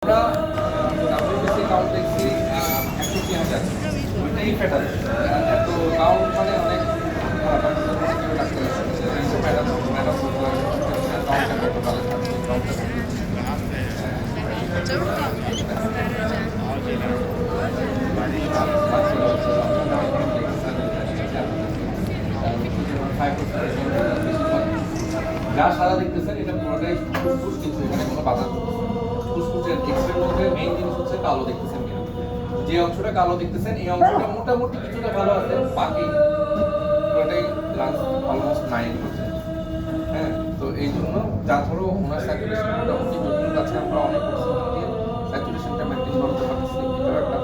আমরা WBC count দেখছি 103,000 ওইটাই ফেটাল এত কাউন্ট মানে অনেক খারাপ ডাক্তার আছে ম্যাডাম ম্যাডাম কাউন্টটা কত ভালো থাকছে কাউন্টটা যা সাদা দেখতেছেন এটা পুরোটাই ফুসফুস কিছু এখানে কোনো বাধা ফুসফুসের এক্সের মধ্যে মেইন জিনিস হচ্ছে কালো দেখতেছেন কিনা যে অংশটা কালো দেখতেছেন এই অংশটা মোটামুটি কিছুটা ভালো আছে বাকি পুরোটাই লাংস অলমোস্ট 9%। হ্যাঁ, তো এই জন্য তারপরেও ওনার স্যাচুরেশন মোটামুটি যতটুকু আছে আমরা অনেক অক্সিজেন দিয়ে স্যাচুরেশনটা মেনটেন করতে পারছি। এটা একটা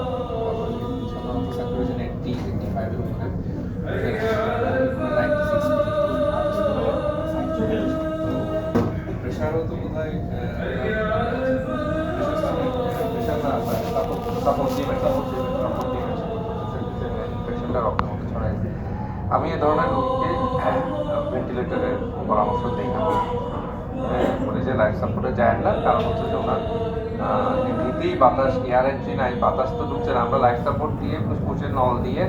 সাধারণত স্যাচুরেশন 85 এর মধ্যে প্রেশারও তো বোধ হয় আমি এ ধরনের রোগীকে ভেন্টিলেটরের পরামর্শ দিই না, বলি যে লাইফ সাপোর্টে যায় না, কারণ হচ্ছে যে ওনার এমনিতেই বাতাস এয়ার এন্ট্রি নাই, বাতাস তো ঢুকছে না। আমরা লাইফ সাপোর্ট দিয়ে ফুসফুসের নল দিয়ে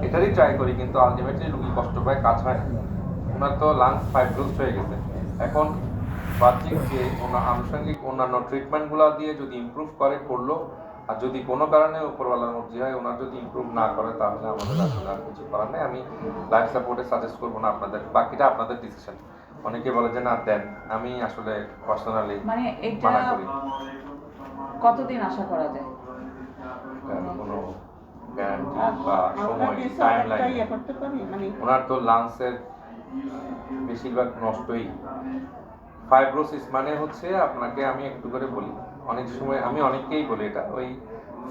এটারই ট্রাই করি, কিন্তু আলটিমেটলি রুগী কষ্ট পায়, কাজ হয় না। ওনার তো লাংস ফাইব্রোজ হয়ে গেছে। এখন বাহ্যিক যে ওনার আনুষঙ্গিক অন্যান্য ট্রিটমেন্টগুলো দিয়ে যদি ইমপ্রুভ করলো, আর যদি কোনো কারণে উপরওয়ালার মর্জি হয় ওনার যদি ইমপ্রুভ না করে, তাহলে আমাদের আসলে আর কিছু করার নেই। আমি লাইফ সাপোর্টে সাজেস্ট করবো না আপনাদের, বাকিটা আপনাদের ডিসিশন। অনেকে বলে যে না দেন, আমি আসলে পার্সোনালি মানে এটা মানা করি। কতদিন আশা করা যায়? কোনো গ্যারান্টি বা সময় টাইম লাইন ওনার তো লাংসের বেশিরভাগ নষ্টই। ফাইব্রোসিস মানে হচ্ছে, আপনাকে আমি একটু করে বলি, অনেক সময় আমি অনেককেই বলি এটা, ওই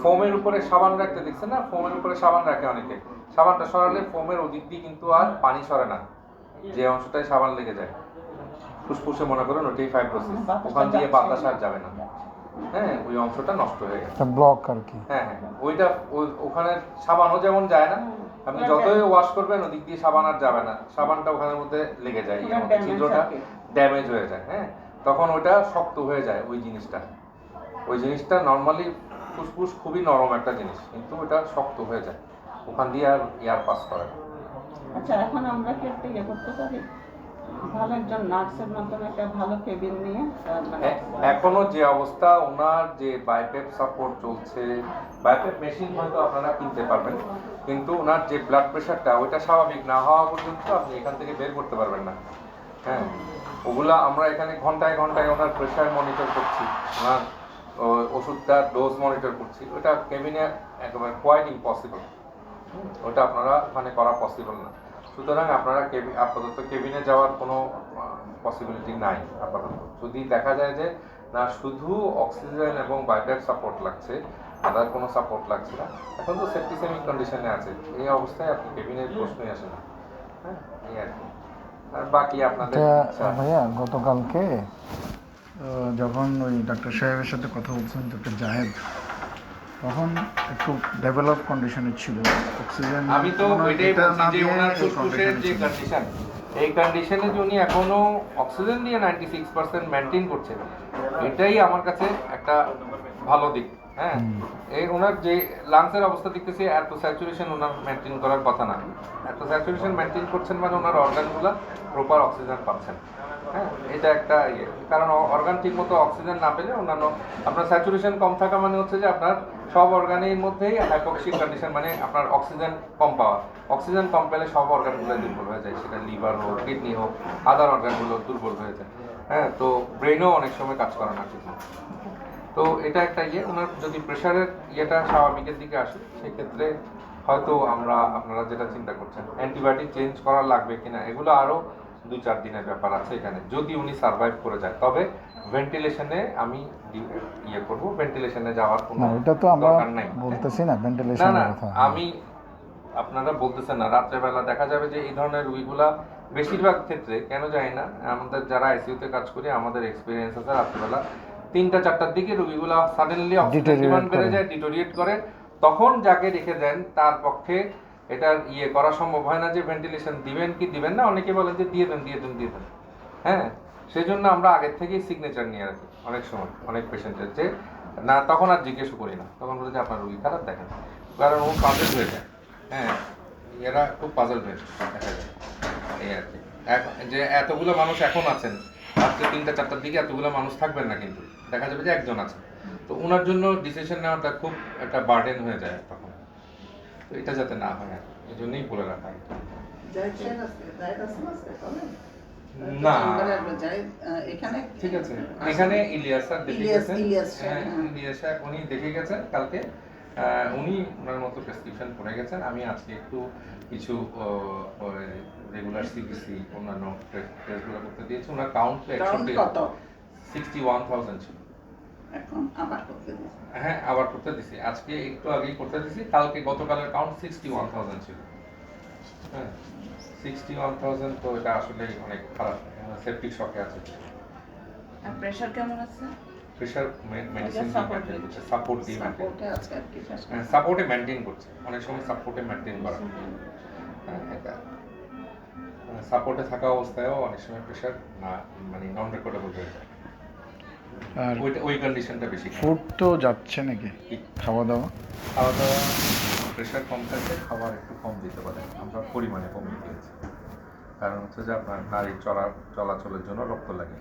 ফোমের উপরে সাবান রাখতে দেখছেন না, ফোমের উপরে সাবান রাখে অনেকে, সাবানটা সরালে ফোমের ওদিক দিয়ে কিন্তু আর পানি সরে না, যে অংশটায় সাবান লেগে যায় ফুসফুসে মনে করেন ওটাই ফাইব্রোসিস, ওখান দিয়ে বাতাস আর যাবে না। হ্যাঁ, ওই অংশটা নষ্ট হয়ে গেছে, ব্লক আর কি। হ্যাঁ হ্যাঁ, ওইটা ওখানে সাবানও যেমন যায় না, আপনি যতই ওয়াশ করবেন ওদিক দিয়ে সাবান আর যাবে না, সাবানটা ওখানের মধ্যে লেগে যায়, ছিদ্রটা ড্যামেজ হয়ে যায়। হ্যাঁ, তখন ওইটা শক্ত হয়ে যায়। ওই জিনিসটা নর্মালি ফুসফুস খুবই নরম একটা জিনিস, কিন্তু ওটা শক্ত হয়ে যায়, ওখান দিয়ে আর এয়ার পাস করে না। আচ্ছা, এখন আমরা কি একটা করতে পারি, ভালো একজন নার্সের মাধ্যমে একটা ভালো কেবিন নিয়ে এখনো যে অবস্থা, ওনার যে বাইপেপ সাপোর্ট চলছে, বাইপেপ মেশিন হয়তো আপনারা কিনতে পারবেন, কিন্তু ওনার যে ব্লাড প্রেশারটা ওইটা স্বাভাবিক না হওয়া পর্যন্ত আপনি এখান থেকে বের করতে পারবেন না। হ্যাঁ, ওগুলা আমরা এখানে ঘন্টায় ঘন্টায় ওনার প্রেশার মনিটর করছি, ওনার ওষুধটা ডোজ মনিটর করছি, ওটা কেবিনে একেবারে কোয়াইট ইম্পসিবল, ওটা আপনারা ওখানে করা পসিবল না। সুতরাং আপনারা আপাতত কেবিনে যাওয়ার কোনো পসিবিলিটি নাই আপাতত। যদি দেখা যায় যে না শুধু অক্সিজেন এবং বাইপেপ সাপোর্ট লাগছে, আদার কোনো সাপোর্ট লাগছে না, এখন তো সেপ্টিসেমিক কন্ডিশনে আছে, এই অবস্থায় আপনি কেবিনের প্রশ্নই আসে না। হ্যাঁ, এই আর কি। আর বাকি আপনাদের ভাইয়া গতকালকে যখন ওই ডাক্তার সাহেবের সাথে কথা বলছেন, ডক্টর জাহেদ, তখন একটু ডেভেলপ কন্ডিশনে ছিল অক্সিজেন। আমি তো ওইটাই বলছি যে ওনার ফুসফুসের যে কন্ডিশন, এই কন্ডিশনে যে উনি এখনো অক্সিজেন দিয়ে 96% মেনটেন করছেন, এটাই আমার কাছে একটা ভালো দিক। হ্যাঁ, এই ওনার যে লাংসের অবস্থা দেখতেছি, এত স্যাচুরেশন ওনার মেনটেন করার কথা না, এত স্যাচুরেশন মেনটেন করছেন মানে ওনার অর্গানগুলো প্রপার অক্সিজেন পাচ্ছেন। হ্যাঁ, এটা একটা ইয়ে, কারণ অর্গান ঠিক মতো অক্সিজেন না পেলে অন্যান্য, আপনার স্যাচুরেশন কম থাকা মানে হচ্ছে যে আপনার সব অর্গানের মধ্যেই হাইপক্সিক কন্ডিশন, মানে আপনার অক্সিজেন কম পাওয়া, অক্সিজেন কম পেলে সব অর্গানগুলো দুর্বল হয়ে যায়, সেটা লিভার হোক, কিডনি হোক, আদার অর্গানগুলো দুর্বল হয়ে যায়। হ্যাঁ, তো ব্রেনও অনেক সময় কাজ করে না ঠিক মতো। তো এটা একটা ইয়ে, ওনার যদি প্রেশারের ইয়েটা স্বাভাবিকের দিকে আসে, সেক্ষেত্রে হয়তো আপনারা যেটা চিন্তা করছেন অ্যান্টিবায়োটিক চেঞ্জ করা লাগবে কিনা, এগুলো আরও 2-4 দিনের ব্যাপার আছে এখানে, যদি উনি সার্ভাইভ করে যায়। তবে ভেন্টিলেশনে আমি ইয়ে করব, ভেন্টিলেশনে যাওয়ার কোনো দরকার নাই। বলতেছি না ভেন্টিলেশনের কথা, আমি আপনারা বলতেছেন না, রাত্রেবেলা দেখা যাবে যে এই ধরনের রোগীগুলা বেশিরভাগ ক্ষেত্রে, কেন জানি না, আমাদের যারা আইসিইউতে কাজ করি আমাদের এক্সপিরিয়েন্স আছে, রাত্রেবেলা 3টা-4টার দিকে রোগীগুলা সাডেনলি অক্সিজেন ডিমান্ড বেড়ে যায়, ডিটোরিয়েট করে, তখন যাকে রেখে দেন তার পক্ষে এটার ইয়ে করা সম্ভব হয় না যে ভেন্টিলেশন দিবেন কি দিবেন না। অনেকে বলেন যে দিয়ে দেন। হ্যাঁ, সেই জন্য আমরা আগের থেকেই সিগনেচার নিয়ে রাখি অনেক সময় অনেক পেশেন্টের, যে না তখন আর জিজ্ঞেসও করি না, তখন বলে যে আপনার রুগী খারাপ দেখেন, কারণ ও পাজল হয়ে যায়। হ্যাঁ, এরা খুব পাজল হয়ে যায়, দেখা যায় এই আর কি। যে এতগুলো মানুষ এখন আছেন, রাত্রে 3টা-4টার দিকে এতগুলো মানুষ থাকবেন না, কিন্তু দেখা যাবে যে একজন আছে, তো ওনার জন্য ডিসিশন নেওয়াটা খুব একটা বার্ডেন হয়ে যায় তখন। তো এটা যাতে না হয়, এই জন্যই বলে রাখা। না এখানে ঠিক আছে, এখানে ইলিয়াস স্যার দেখে গেছেন। ইলিয়াস হ্যাঁ, ইলিয়াস স্যার উনি দেখে গেছেন কালকে, উনি ওনার মতো প্রেসক্রিপশন করে গেছেন। আমি আজকে একটু কিছু রেগুলার সিবিসি অন্যান্য টেস্টগুলো করতে দিয়েছি। ওনার কাউন্ট তো 61,000 ছিল, এখন আবার করতে দিই। হ্যাঁ আবার করতে দিছি, আজকে একটু আগেই করতে দিছি। কালকে গতকালের কাউন্ট 61,000 ছিল। হ্যাঁ, 61,000 তো এটা আসলে অনেক খারাপ, সেপটিক শকে আছে। আর প্রেশার কেমন আছে? প্রেশার মেডিসিন সাপোর্ট দিয়ে মেনটেন, সাপোর্টে আছে আর কি। সাপোর্টে মেনটেন করছে, অনেক সময় সাপোর্টে মেনটেন করা। হ্যাঁ, এটা সাপোর্টে থাকা অবস্থায়ও অনেক সময় প্রেশার না মানে নন রেকর্ডেবল হয়ে যায়। আর ওই কন্ডিশনটা বেশি। ফুড তো যাচ্ছে নাকি, খাওয়া দাওয়া? খাওয়া দাওয়া প্রেশার কম থাকলে খাবার একটু কম দিতে পারে, আমরা পরিমাণে কমিয়ে দিয়েছি। কারণ হচ্ছে যে আপনার নারী চলাচলের জন্য রক্ত লাগে।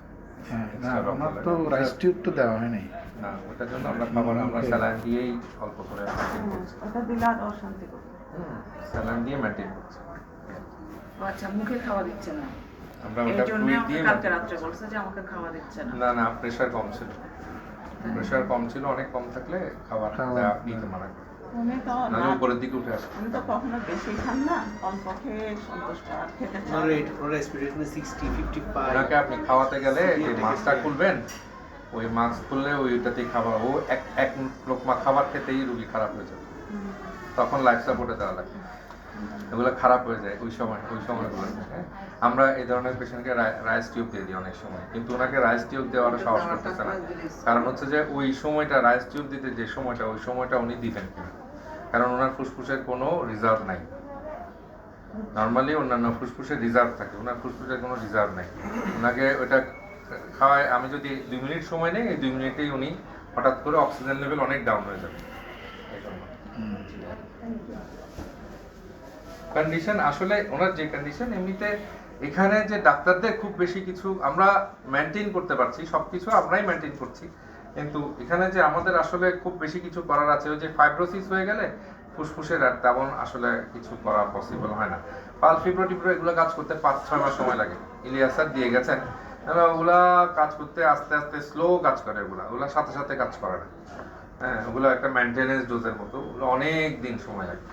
হ্যাঁ, না আমার তো রাইস টিউব তো দেওয়া হয়নি। না, ওটার জন্য আমরা খাবার আমরা স্যালাইন দিয়েই অল্প করে মেনটেন করছি। ওটা দিলে আর অশান্তি করবে। স্যালাইন দিয়ে মেনটেন করছি। ও আচ্ছা, মুখে খাওয়া দিচ্ছে না, আমরা এই ওটা জন্য ফ্লুইড আমাকে দিয়ে কালকে maintain রাত্রে করছি। বলছে যে আমাকে খাওয়া দিচ্ছে না। না না, প্রেশার কম ছিল। প্রেশার কম ছিল, অনেক কম থাকলে খাবার দেওয়া নিতে মানা করে। উনি তো নাহলে উপরের দিকে উঠে আসে। উনি তো কখনো বেশি খান না, অল্প খেয়ে সন্তুষ্ট, আর খেতে চান ওনার না। রেট ওনার রেসপিরেশন 60 55 ওনাকে আপনি খাওয়াতে গেলে যে মাছটা খুলবেন, ওই মাছ খুললে ওইটাতেই খাবার, ও এক লোকমা খাবার খেতেই রুগী খারাপ হয়ে যাবে, তখন লাইফ সাপোর্টে দেওয়া লাগে। এগুলো খারাপ হয়ে যায় ওই সময়গুলো। হ্যাঁ, আমরা এই ধরনের পেশেন্টকে রাইস টিউব দিয়ে দিই অনেক সময়, কিন্তু ওনাকে রাইস টিউব দেওয়ার সাহস করতেছে না। কারণ হচ্ছে যে ওই সময়টা রাইস টিউব দিতে যে সময়টা, ওই সময়টা উনি দিবেন কিনা, কারণ ওনার ফুসফুসের কোনো রিজার্ভ নাই। নর্মালি অন্যান্য ফুসফুসের রিজার্ভ থাকে, ওনার ফুসফুসের কোনো রিজার্ভ নাই। ওনাকে ওটা খাওয়ায় আমি যদি 2 মিনিট সময় নেই, এই 2 মিনিটেই উনি হঠাৎ করে অক্সিজেন লেভেল অনেক ডাউন হয়ে যাবে। এই জন্য কন্ডিশন আসলে ওনার যে কন্ডিশন, এমনিতে এখানে যে ডাক্তারদের খুব বেশি কিছু আমরা মেনটেন করতে পারছি, সবকিছু আমরাই মেনটেন করছি, কিন্তু এখানে যে আমাদের আসলে খুব বেশি কিছু করার আছে, ওই যে ফাইব্রোসিস হয়ে গেলে ফুসফুসের আর তেমন আসলে কিছু করা পসিবল হয় না। পাল ফিব্রো টিব্রো এগুলো কাজ করতে 5-6 মাস সময় লাগে। ইলিয়াস স্যার দিয়ে গেছেন, ওগুলা কাজ করতে আস্তে আস্তে স্লো কাজ করে, ওগুলা সাথে সাথে কাজ করে না। হ্যাঁ, ওগুলো একটা মেনটেনেন্স ডোজের মতো, ওগুলো অনেক দিন সময় লাগে।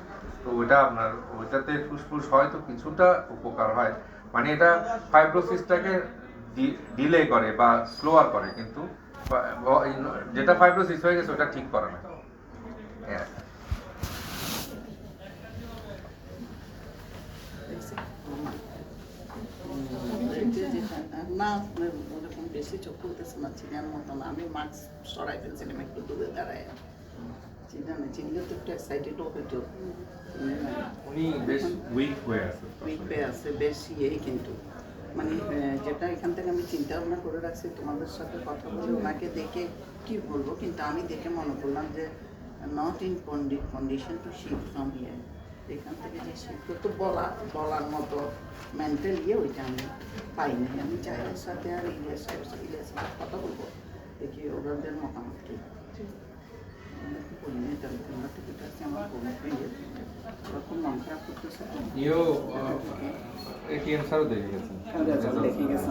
তো ওইটা আপনার ওইটাতে ফুসফুস হয়তো কিছুটা উপকার হয়, মানে এটা ফাইব্রোসিসটাকে ডিলে করে বা স্লোয়ার করে, কিন্তু যেটা ফাইব্রোসিস হয়ে গেছে ওটা ঠিক করে না। না ওরকম বেশি চোখ খুলতেছে না, চিনার মতো না। আমি মাস্ক সরাই ফেলছিলাম একটু দূরে দাঁড়ায়, চিনলে তো একটু এক্সাইটেড হতো। উনি বেশ উইক হয়ে আছে, উইক হয়ে আছে বেশ ইয়েই, কিন্তু মানে যেটা এখান থেকে আমি চিন্তা ভাবনা করে রাখছি তোমাদের সাথে কথা বলে ওনাকে দেখে কি বলবো, কিন্তু আমি দেখে মনে করলাম যে not in condition to shift from here. এখান থেকে যে শিফট করতে বলার মতো মেন্টাল ইয়ে ওইটা আমি পাইনি। আমি চাইলের সাথে আর ইলিয়াস সাথে কথা বলবো, দেখি ওদের মতামত কি। বলিনি তাহলে তোমরা টিকিট আছে আমার কোনো ইয়ে ওরকম মন খারাপ করতেছে। ইও এটিএম স্যারও দেখে গেছেন। দেখে গেছে।